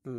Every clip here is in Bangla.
বড়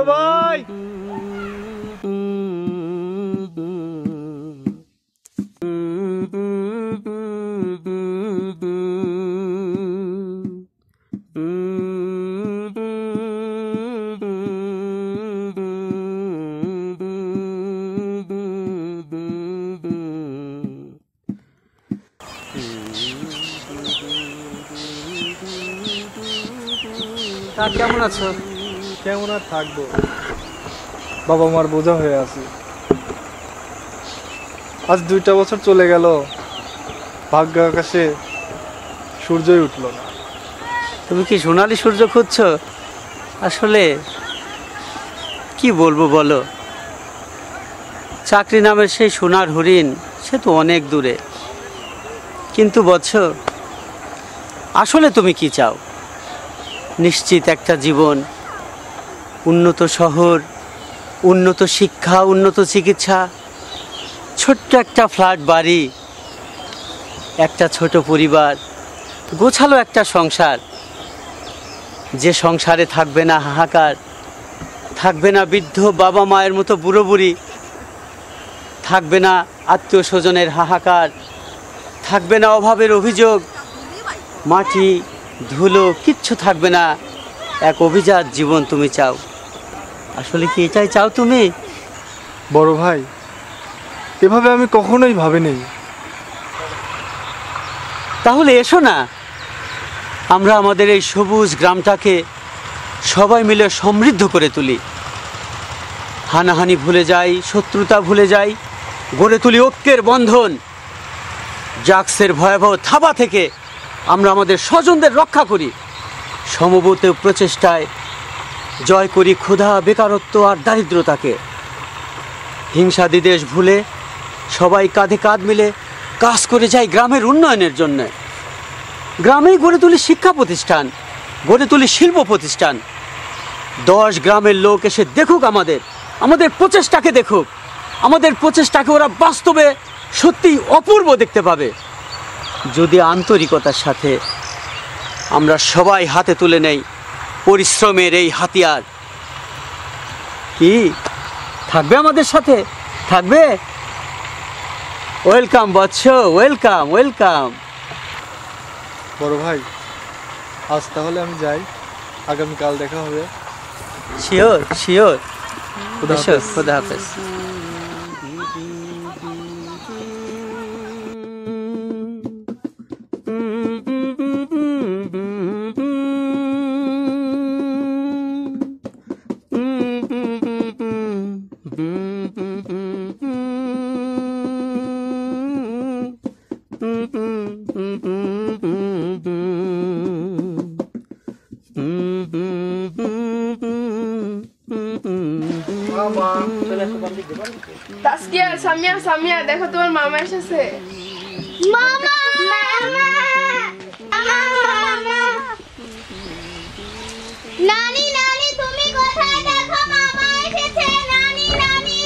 ভাই কেমন আছো? কেমন আর থাকবো, বাবা মার বোঝা হয়ে আছি। আজ 2টা বছর চলে গেল, ভাগ্য আকাশে সূর্যই উঠল না। তুমি কি সোনালি সূর্য খুঁজছো? আসলে কি বলবো বলো, চাকরি নামের সেই সোনার হরিণ সে তো অনেক দূরে। কিন্তু বৎস, আসলে তুমি কি চাও? নিশ্চিত একটা জীবন, উন্নত শহর, উন্নত শিক্ষা, উন্নত চিকিৎসা, ছোট্ট একটা ফ্ল্যাট বাড়ি, একটা ছোট পরিবার, গোছালো একটা সংসার, যে সংসারে থাকবে না হাহাকার, থাকবে না বৃদ্ধ বাবা মায়ের মতো বুড়ো বুড়ি, থাকবে না আত্মীয় স্বজনের হাহাকার, থাকবে না অভাবের অভিযোগ, মাটি ধুলো কিচ্ছু থাকবে না, এক অভিজাত জীবন তুমি চাও। আসলে কি এটাই চাও তুমি? বড় ভাই, এভাবে আমি কখনোই ভাবিনি। তাহলে এসো না, আমরা আমাদের এই সবুজ গ্রামটাকে সবাই মিলে সমৃদ্ধ করে তুলি। হানাহানি ভুলে যাই, শত্রুতা ভুলে যাই, গড়ে তুলি ঐক্যের বন্ধন। ড্রাগসের ভয়াবহ থাবা থেকে আমরা আমাদের স্বজনদের রক্ষা করি। সমবেত প্রচেষ্টায় জয় করি ক্ষুধা, বেকারত্ব আর দারিদ্রতাকে। হিংসা দ্বিদেশ ভুলে সবাই কাঁধে কাঁধ মিলে কাজ করে যাই গ্রামের উন্নয়নের জন্য। গ্রামেই গড়ে তুলি শিক্ষা প্রতিষ্ঠান, গড়ে তুলি শিল্প প্রতিষ্ঠান। 10 গ্রামের লোক এসে দেখুক আমাদের প্রচেষ্টাকে দেখুক। আমাদের প্রচেষ্টাকে ওরা বাস্তবে সত্যি অপূর্ব দেখতে পাবে। যদি আন্তরিকতার সাথে আমরা সবাই হাতে তুলে নেই পরিশ্রমের এই হাতিয়ার। কি থাকবে আমাদের সাথে? থাকবে? ওয়েলকাম বৎস, ওয়েলকাম ওয়েলকাম। বড় ভাই, আজ তাহলে আমি যাই, আগামীকাল দেখা হবে। Sure sure. খুদা হাফেজ। খুদা হাফেজ। তাসকিয়া, সামিয়া, সামিয়া, দেখো তোমার মামা এসেছে। মামা, মামা, মামা, নানি, নানি, তুমি কোথায়? দেখো মামা এসেছে। নানি, নানি।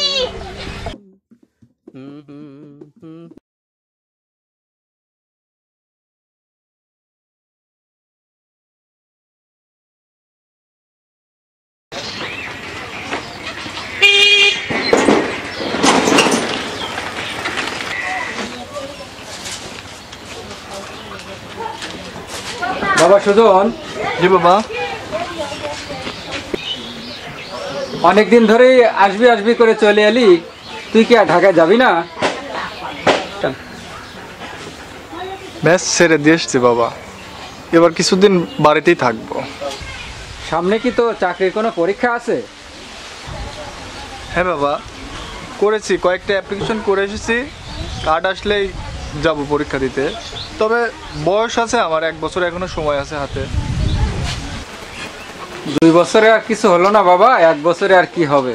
বাবা সুজন, জি বাবা। অনেকদিন ধরেই আসবি আসবি করে চলে এলি, তুই কি আর ঢাকায় যাবি না? ম্যাচ ছেড়ে দিয়ে এসছি বাবা, এবার কিছুদিন বাড়িতেই থাকবো। সামনে কি তো চাকরির কোনো পরীক্ষা আছে? হ্যাঁ বাবা, করেছি, কয়েকটা অ্যাপ্লিকেশন করে এসেছি। কার্ড আসলেই যাব পরীক্ষা দিতে। তবে বয়স আছে আমার, 1 বছর এখনো সময় আছে হাতে। 2 বছরে আর কিছু হলো না বাবা, 1 বছরে আর কি হবে?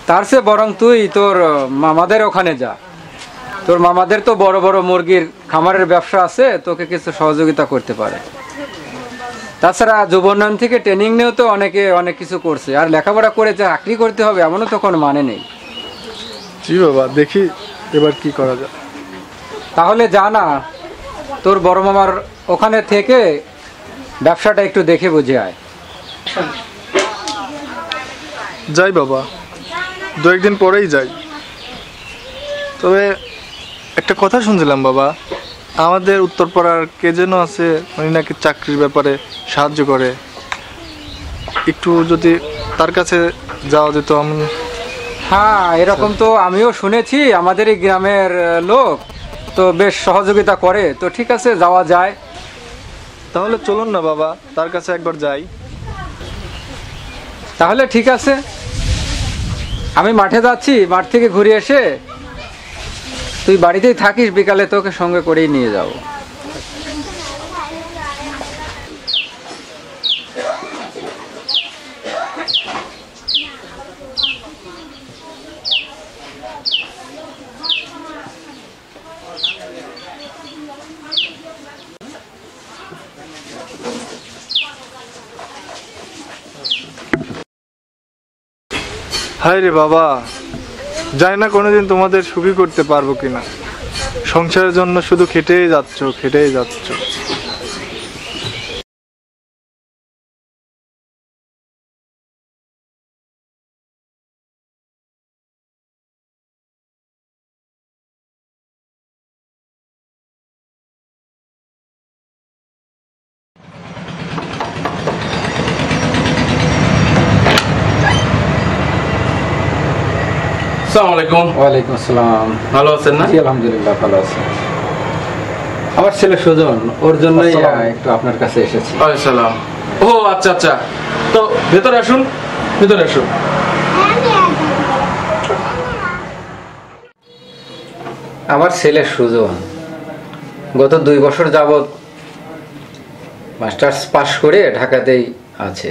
তার চেয়ে বরং তুই তোর মামাদের ওখানে যা। তোর মামাদের তো বড় বড় মুরগির খামারের ব্যবসা আছে, তোকে কিছু সহযোগিতা করতে পারে। তাছাড়া যুব উন্নয়ন থেকে ট্রেনিং নিয়েও তো অনেকে অনেক কিছু করছে, আর লেখাপড়া করে যে চাকরি করতে হবে এমনও তো কোনো মানে নেই। জি বাবা, দেখি এবার কি করা যায়। তাহলে যা না, তোর বড় মামার ওখানে থেকে ব্যবসাটা একটু দেখে বুঝে আয়। যাই বাবা, 2-1 দিন পরেই যাই। তবে একটা কথা শুনছিলাম বাবা, আমাদের উত্তরপাড়ার কে যেন আছে, উনি নাকি চাকরির ব্যাপারে সাহায্য করে। একটু যদি তার কাছে যাওয়া যেত। হ্যাঁ, এরকম তো আমিও শুনেছি, আমাদের এই গ্রামের লোক তো বেশ সহযোগিতা করে। তো ঠিক আছে, যাওয়া যায়। তাহলে চলুন না বাবা, তার কাছে একবার যাই। তাহলে ঠিক আছে, আমি মাঠে যাচ্ছি, মাঠ থেকে ঘুরে এসে তুই বাড়িতেই থাকিস, বিকালে তোকে সঙ্গে করেই নিয়ে যাবো। হায় রে বাবা, জানি না কোনোদিন তোমাদের সুখী করতে পারবো কিনা। সংসারের জন্য শুধু খেটেই যাচ্ছ, খেটেই যাচ্ছ। আসসালামু আলাইকুম। ওয়ালাইকুম আসসালাম। ভালো আছেন না? জি, আলহামদুলিল্লাহ ভালো আছি। আমার ছেলে সুজন, ওর জন্যই একটু আপনার কাছে এসেছি। আসসালাম। ও আচ্ছা আচ্ছা, তো ভেতরে আসুন, ভেতরে আসুন। আমার ছেলে সুজন গত 2 বছর যাবৎ মাস্টার্স পাশ করে ঢাকাতেই আছে।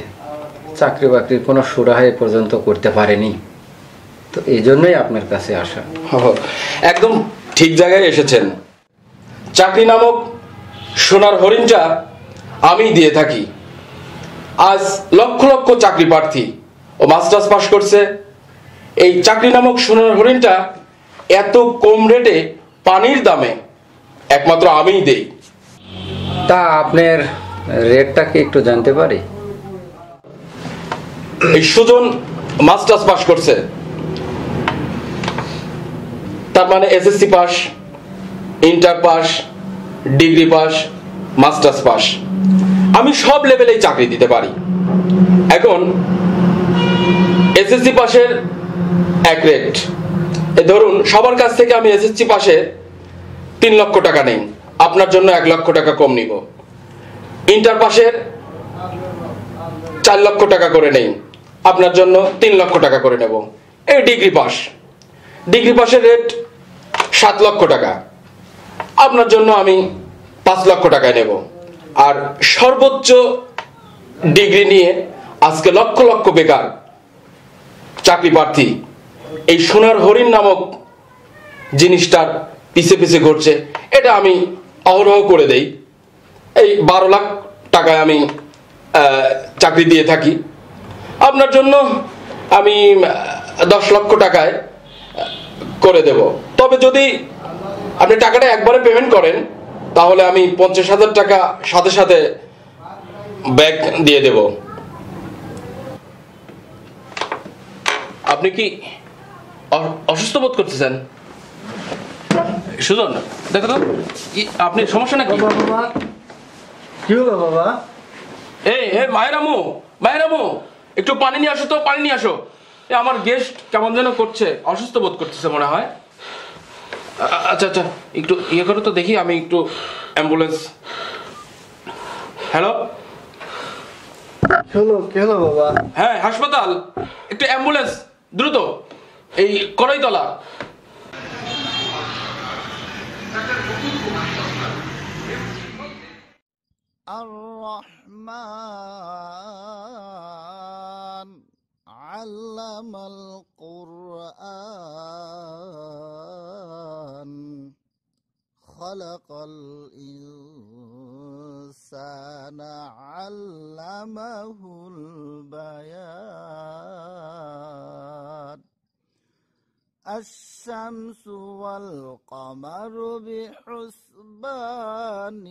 চাকরি বাকরির কোনো সুরাহা এ পর্যন্ত করতে পারেনি। তো এই জন্যই আপনার কাছে আসা। একদম ঠিক জায়গায় এসেছেন। চাকরি নামক সোনার হরিণটা আমি দিয়ে থাকি। আজ লক্ষ লক্ষ চাকরি প্রার্থী ও মাস্টার্স পাশ করছে। এই চাকরি নামক সোনার হরিণটা এত কম রেটে পানির দামে একমাত্র আমিই দেই। তা আপনার রেটটা কি একটু জানতে পারি? এই সুজন মাস্টার্স পাশ করছে, তার মানে SSC pass, inter pass, degree pass, masters pass. আমি সব লেভেলেই চাকরি দিতে পারি। এখন এসএসসি পাসের এক রেট, ধরুন সবার কাছ থেকে আমি এসএসসি পাশে 3 লক্ষ টাকা নেই, আপনার জন্য 1 লক্ষ টাকা কম নিব। ইন্টার পাসের 4 লক্ষ টাকা করে নেই, আপনার জন্য 3 লক্ষ টাকা করে নেব। এই ডিগ্রি পাস, ডিগ্রি পাসের রেট 7 লক্ষ টাকা, আপনার জন্য আমি 5 লক্ষ টাকায় নেব। আর সর্বোচ্চ ডিগ্রি নিয়ে আজকে লক্ষ লক্ষ বেকার চাকরি প্রার্থী এই সোনার হরিণ নামক জিনিসটার পিছে পিছে ঘটছে। এটা আমি অহরহ করে দেই। এই 12 লাখ টাকায় আমি চাকরি দিয়ে থাকি। আপনার জন্য আমি 10 লক্ষ টাকায় করে দেব। তবে যদি আপনি টাকাটা একবারে পেমেন্ট করেন তাহলে আমি 50,000 টাকা সাথে সাথে ব্যাক দিয়ে দেব। আপনি কি অসুস্থ বোধ করতেছেন? সুজন, দেখো তো আপনি সমস্যা নাকি? কি হলো বাবা? মায়েরামু একটু পানি নিয়ে আসো তো, পানি নিয়ে আসো। আমার গেস্ট কেমন যেন করছে, অসুস্থ বোধ করতেছে মনে হয়। আচ্ছা আচ্ছা, একটু ইয়ে করো তো দেখি, আমি একটু অ্যাম্বুলেন্স। হ্যালো, কি হলো বাবা? হ্যাঁ হাসপাতাল, একটু অ্যাম্বুলেন্স দ্রুত, এই কড়াইতলা। الرحمن علم القرآن خلق الإنسان علمه البيان الشمس والقمر بحسبان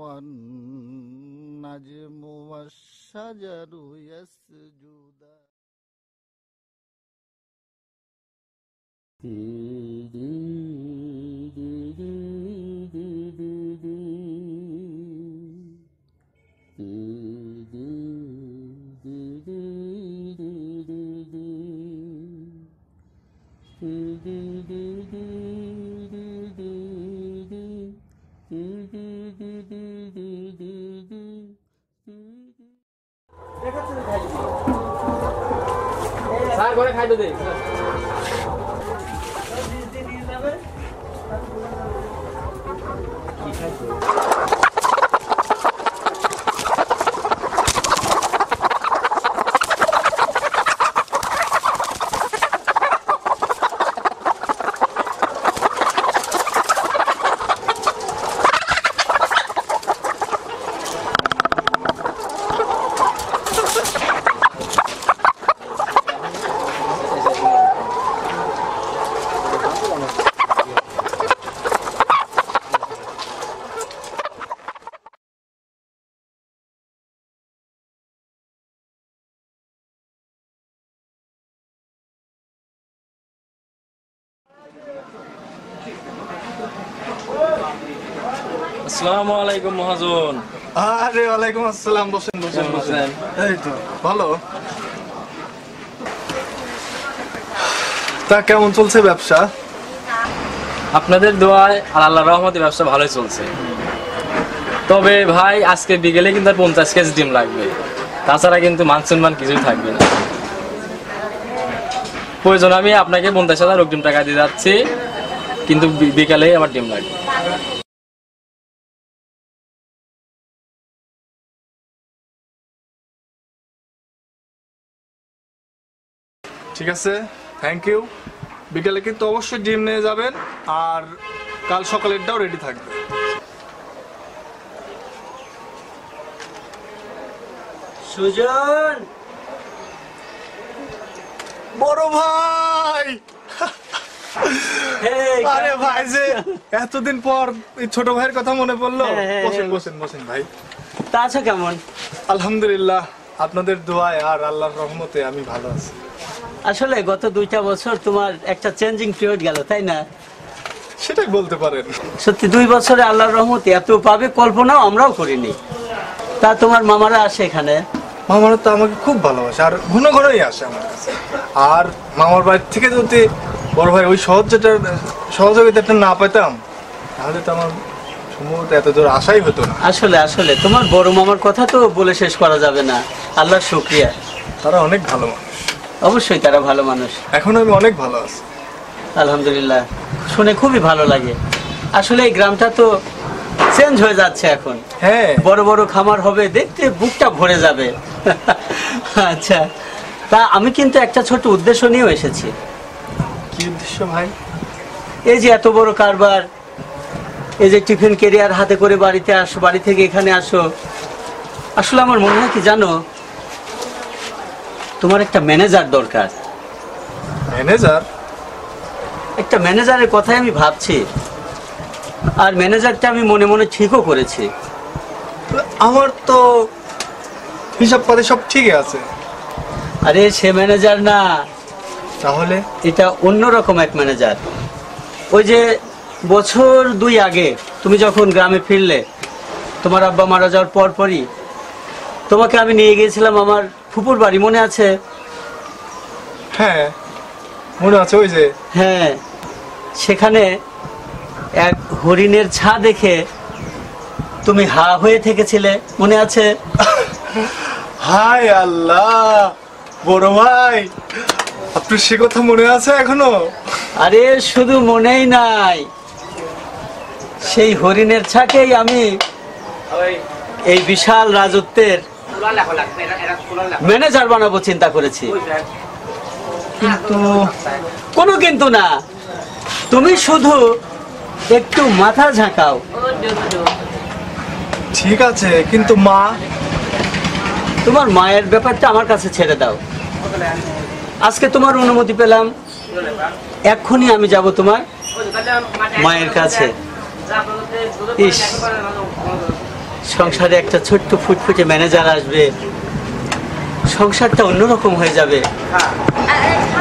والنجم والشجر يسجدان স্যার ঘরে খাইতে দে। আসসালামু আলাইকুম মহাজন। আরে ওয়ালাইকুম আসসালাম, বসেন বসেন বসেন। এই তো ভালো। তা কেমন চলছে ব্যবসা? আপনাদের দোয়ায় আর আল্লাহর রহমতে ব্যবসা ভালোই চলছে। তবে ভাই আজকে বিকেলে কিন্তু আর 50 কেজি ডিম লাগবে, তাছাড়া কিন্তু মান সম্মান কিছুই থাকবে না। প্রয়োজন আমি আপনাকে 50,000 অগ্রিম টাকা দিয়ে যাচ্ছি, কিন্তু বিকালে আমার ডিম লাগবে। ঠিক আছে, থ্যাংক ইউ। বিকেলে কিন্তু অবশ্যই ডিম নিয়ে যাবেন, আর কাল সকালেরটাও রেডি থাকবে। সুজন, বড় ভাই! আরে ভাই, যে এতদিন পর এই ছোট ভাইয়ের কথা মনে পড়লো। বসেন বসেন বসেন ভাই। তা আছো কেমন? আলহামদুলিল্লাহ, আপনাদের দোয়ায় আর আল্লাহর রহমতে আমি ভালো আছি। আসলে গত 2টা বছর তোমার একটা চেঞ্জিং পিরিয়ড গেল, তাই না? সেটাই বলতে পারেন। সত্যি 2 বছরে আল্লাহর রহমতে এত পাবে কল্পনাও আমরাও করিনি। তা তোমার মামারা আসে এখানে? মামারা তো আমাকে খুব ভালোবাসে, আর ঘন ঘনই আসে আমার কাছে। আর মামার বাড়ি থেকে যদি বড় ভাই ওই সহযোগিতাটা না পেতাম, তাহলে তো আমার সম্ভবত এত দূর আশাই হতো না। আসলে আসলে তোমার বড় মামার কথা তো বলে শেষ করা যাবে না। আল্লাহর শুকরিয়া, তারা অনেক ভালো মানুষ। অবশ্যই তারা ভালো মানুষ। এখন আমি অনেক ভালো আছি, আলহামদুলিল্লাহ, শুনে খুবই ভালো লাগে। আসলে এই গ্রামটা তো চেঞ্জ হয়ে যাচ্ছে এখন। হ্যাঁ, বড় বড় খামার হবে, দেখতে বুকটা ভরে যাবে। আচ্ছা, তা আমি কিন্তু একটা ছোট উদ্দেশ্য নিয়েও এসেছি। কি উদ্দেশ্য ভাই? এই যে এত বড় কারবার, এই যে টিফিন ক্যারিয়ার হাতে করে বাড়িতে আসো, বাড়ি থেকে এখানে আসো, আসলে আমার মনে হয় কি জানো, তোমার একটা ম্যানেজার দরকার। ম্যানেজার? একটা ম্যানেজারের কথাই আমি ভাবছি, আর ম্যানেজারটা আমি মনে মনে ঠিকও করেছি। আমার তো হিসাব পাতি সব ঠিক আছে। আরে সে ম্যানেজার না, তাহলে? এটা অন্যরকম এক ম্যানেজার। ওই যে বছর 2 আগে তুমি যখন গ্রামে ফিরলে, তোমার আব্বা মারা যাওয়ার পরই তোমাকে আমি নিয়ে গিয়েছিলাম আমার ফুপুর বাড়ি, মনে আছে? হ্যাঁ মনে আছে, ওই যে। হ্যাঁ, সেখানে এক হরিণের ছা দেখে তুমি হা হয়ে থেকেছিলে, মনে আছে? হায় আল্লাহ, বড় ভাই আপনার সে কথা মনে আছে এখনো? আরে শুধু মনেই নাই, সেই হরিণের ছাকেই আমি এই বিশাল রাজত্বের ম্যানেজার বানাবো চিন্তা করেছি। কিন্তু কোনো কিন্তু না, তুমি শুধু একটু মাথা ঝাঁকাও। ঠিক আছে, কিন্তু মা? তোমার মায়ের ব্যাপারটা আমার কাছে ছেড়ে দাও। আজকে তোমার অনুমতি পেলাম, এক্ষুনি আমি যাব তোমার মায়ের কাছে। ইস, সংসারে একটা ছোট্ট ফুটফুটে ম্যানেজার আসবে, সংসারটা অন্যরকম হয়ে যাবে।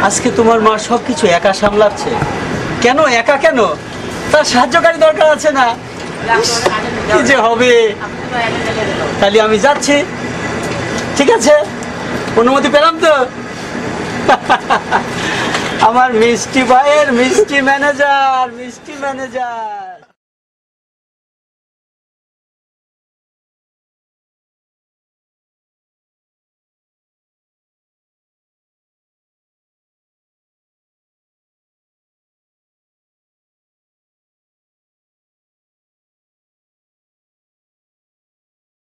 আজকে তোমার মা সবকিছু একা সামলাচ্ছে। কেন একা, কেন? তার সাহায্যকারী দরকার আছে না? ইস, কি যে হবে। তাহলে আমি যাচ্ছি, ঠিক আছে? অনুমতি পেলাম তো? আমার মিষ্টি ভাইয়ের মিষ্টি ম্যানেজার, মিষ্টি ম্যানেজার।